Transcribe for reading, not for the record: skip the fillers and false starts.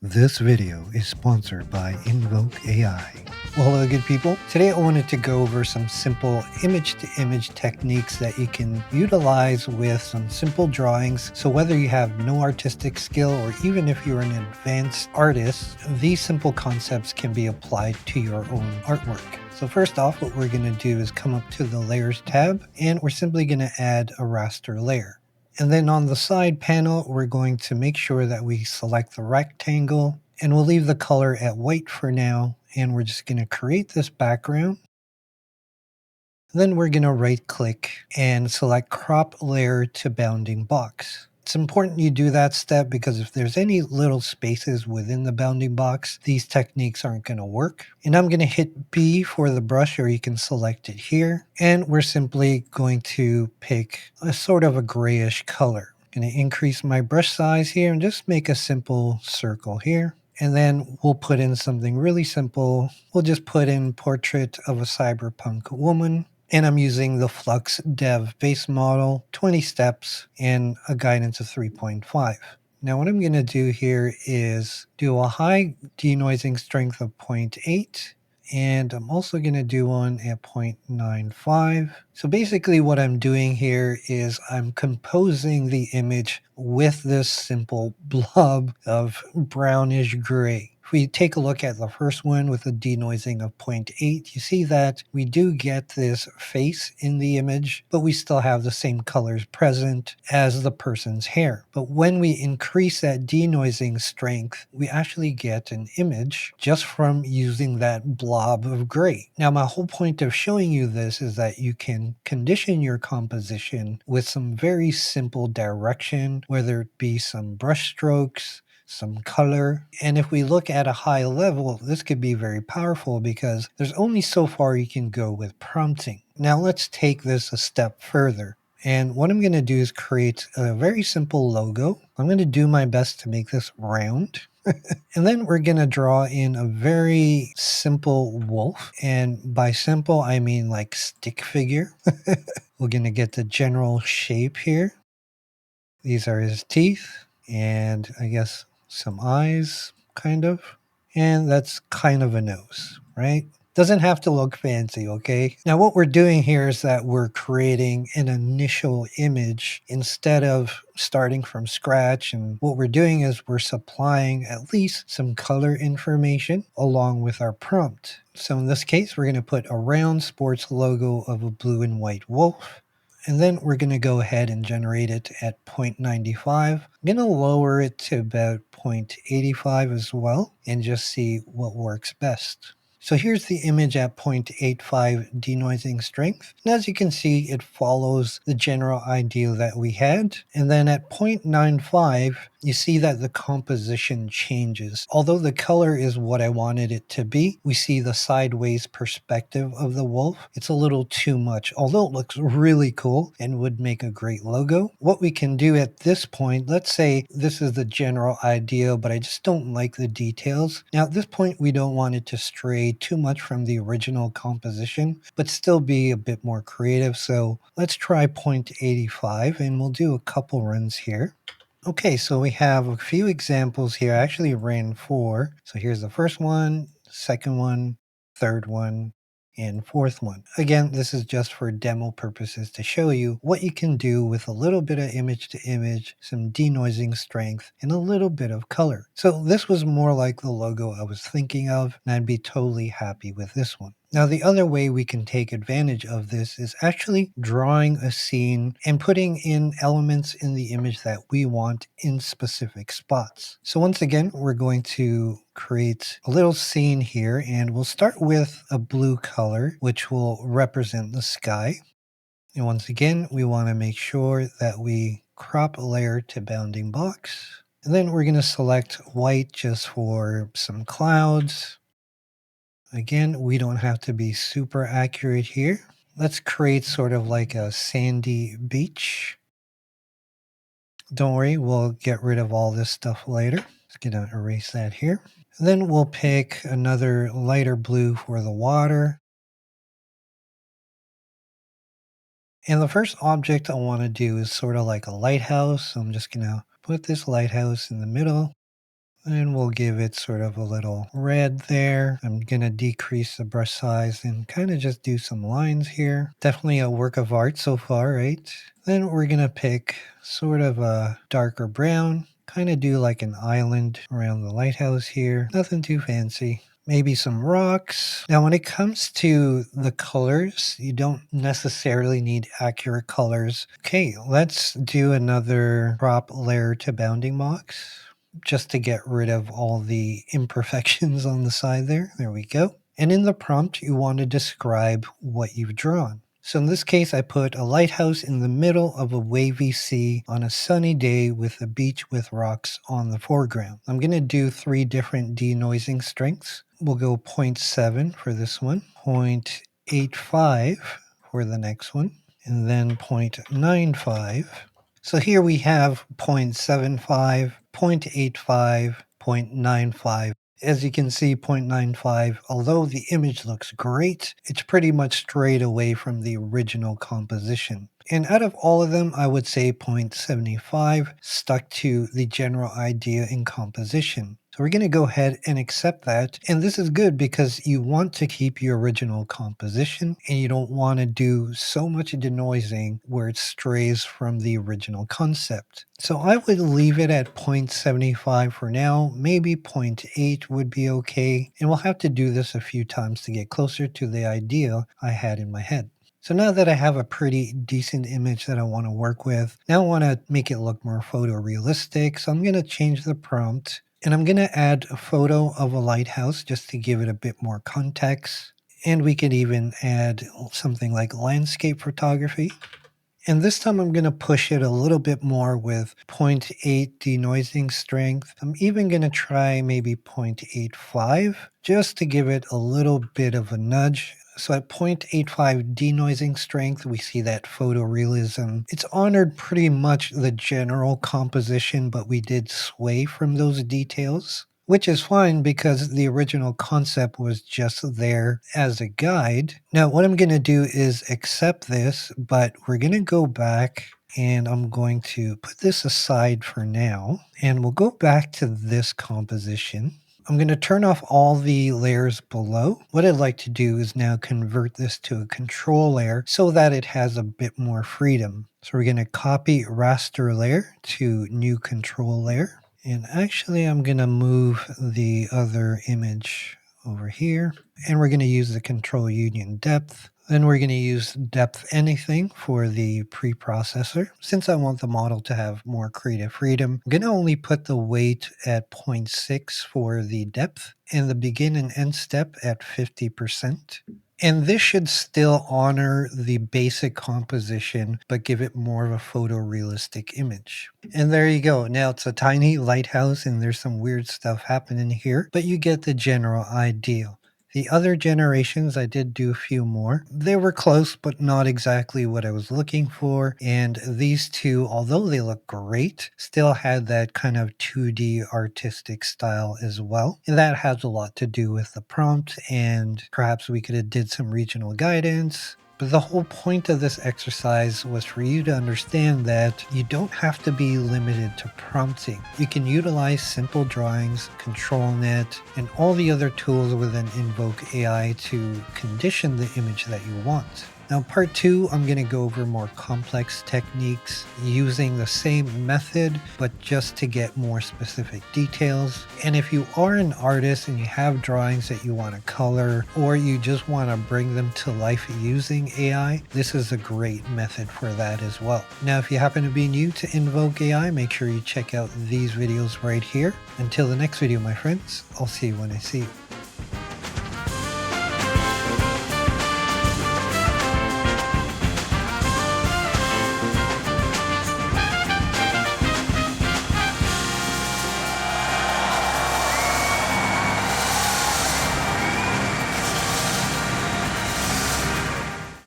This video is sponsored by Invoke AI. Well, hello, good people. Today I wanted to go over some simple image-to-image techniques that you can utilize with some simple drawings. So whether you have no artistic skill or even if you're an advanced artist, these simple concepts can be applied to your own artwork. So first off, what we're going to do is come up to the Layers tab, and we're simply going to add a raster layer. And then on the side panel, we're going to make sure that we select the rectangle, and we'll leave the color at white for now. And we're just going to create this background. Then we're going to right click and select crop layer to bounding box. It's important you do that step because if there's any little spaces within the bounding box, these techniques aren't going to work. And I'm going to hit B for the brush, or you can select it here. And we're simply going to pick a sort of a grayish color. I'm going to increase my brush size here and just make a simple circle here. And then we'll put in something really simple. We'll just put in portrait of a cyberpunk woman. And I'm using the Flux Dev base model, 20 steps, and a guidance of 3.5. Now what I'm going to do here is do a high denoising strength of 0.8. And I'm also going to do one at 0.95. So basically what I'm doing here is I'm composing the image with this simple blob of brownish gray. If we take a look at the first one with a denoising of 0.8, you see that we do get this face in the image, but we still have the same colors present as the person's hair. But when we increase that denoising strength, we actually get an image just from using that blob of gray. Now, my whole point of showing you this is that you can condition your composition with some very simple direction, whether it be some brush strokes, some color. And if we look at a high level, this could be very powerful because there's only so far you can go with prompting. Now let's take this a step further. And what I'm going to do is create a very simple logo. I'm going to do my best to make this round. And then we're going to draw in a very simple wolf. And by simple, I mean like stick figure. We're going to get the general shape here. These are his teeth, and I guess some eyes, kind of. And that's kind of a nose, right? Doesn't have to look fancy, okay? Now what we're doing here is that we're creating an initial image instead of starting from scratch. And what we're doing is we're supplying at least some color information along with our prompt. So in this case, we're going to put a round sports logo of a blue and white wolf. And then we're going to go ahead and generate it at 0.95. I'm going to lower it to about 0.85 as well and just see what works best. So here's the image at 0.85 denoising strength. And as you can see, it follows the general idea that we had. And then at 0.95, you see that the composition changes. Although the color is what I wanted it to be, we see the sideways perspective of the wolf. It's a little too much, although it looks really cool and would make a great logo. What we can do at this point, let's say this is the general idea, but I just don't like the details. Now at this point, we don't want it to stray too much from the original composition, but still be a bit more creative. So let's try 0.85 and we'll do a couple runs here. Okay, so we have a few examples here. I actually ran 4. So here's the first one, second one, third one, and fourth one. Again, this is just for demo purposes to show you what you can do with a little bit of image to image, some denoising strength, and a little bit of color. So this was more like the logo I was thinking of, and I'd be totally happy with this one. Now, the other way we can take advantage of this is actually drawing a scene and putting in elements in the image that we want in specific spots. So once again, we're going to create a little scene here, and we'll start with a blue color, which will represent the sky. And once again, we want to make sure that we crop a layer to bounding box. And then we're going to select white just for some clouds. Again, we don't have to be super accurate here. Let's create sort of like a sandy beach. Don't worry, we'll get rid of all this stuff later. Just gonna erase that here. And then we'll pick another lighter blue for the water. And the first object I want to do is sort of like a lighthouse. So I'm just gonna put this lighthouse in the middle. And we'll give it sort of a little red there. I'm going to decrease the brush size and kind of just do some lines here. Definitely a work of art so far, right? Then we're going to pick sort of a darker brown. Kind of do like an island around the lighthouse here. Nothing too fancy. Maybe some rocks. Now, when it comes to the colors, you don't necessarily need accurate colors. Okay, let's do another crop layer to bounding box just to get rid of all the imperfections on the side there. There we go. And in the prompt, you want to describe what you've drawn. So in this case, I put a lighthouse in the middle of a wavy sea on a sunny day with a beach with rocks on the foreground. I'm going to do 3 different denoising strengths. We'll go 0.7 for this one, 0.85 for the next one, and then 0.95. So here we have 0.75, 0.85, 0.95. As you can see, 0.95, although the image looks great, it's pretty much strayed away from the original composition. And out of all of them, I would say 0.75 stuck to the general idea in composition. So we're going to go ahead and accept that. And this is good because you want to keep your original composition and you don't want to do so much denoising where it strays from the original concept. So I would leave it at 0.75 for now. Maybe 0.8 would be okay. And we'll have to do this a few times to get closer to the idea I had in my head. So now that I have a pretty decent image that I want to work with, now I want to make it look more photorealistic. So I'm going to change the prompt and I'm going to add a photo of a lighthouse just to give it a bit more context. And we could even add something like landscape photography. And this time I'm going to push it a little bit more with 0.8 denoising strength. I'm even going to try maybe 0.85 just to give it a little bit of a nudge. So at 0.85 denoising strength, we see that photorealism. It's honored pretty much the general composition, but we did sway from those details, which is fine because the original concept was just there as a guide. Now, what I'm going to do is accept this, but we're going to go back and I'm going to put this aside for now, and we'll go back to this composition. I'm going to turn off all the layers below. What I'd like to do is now convert this to a control layer so that it has a bit more freedom. So we're going to copy raster layer to new control layer. And actually, I'm going to move the other image over here. And we're going to use the control union depth. Then we're going to use depth anything for the preprocessor. Since I want the model to have more creative freedom, I'm going to only put the weight at 0.6 for the depth and the begin and end step at 50%. And this should still honor the basic composition, but give it more of a photorealistic image. And there you go. Now it's a tiny lighthouse and there's some weird stuff happening here, but you get the general idea. The other generations, I did do a few more. They were close, but not exactly what I was looking for. And these two, although they look great, still had that kind of 2D artistic style as well. And that has a lot to do with the prompt, and perhaps we could have did some regional guidance. But the whole point of this exercise was for you to understand that you don't have to be limited to prompting. You can utilize simple drawings, controlnet, and all the other tools within Invoke AI to condition the image that you want. Now, part 2, I'm going to go over more complex techniques using the same method, but just to get more specific details. And if you are an artist and you have drawings that you want to color, or you just want to bring them to life using AI, this is a great method for that as well. Now, if you happen to be new to Invoke AI, make sure you check out these videos right here. Until the next video, my friends, I'll see you when I see you.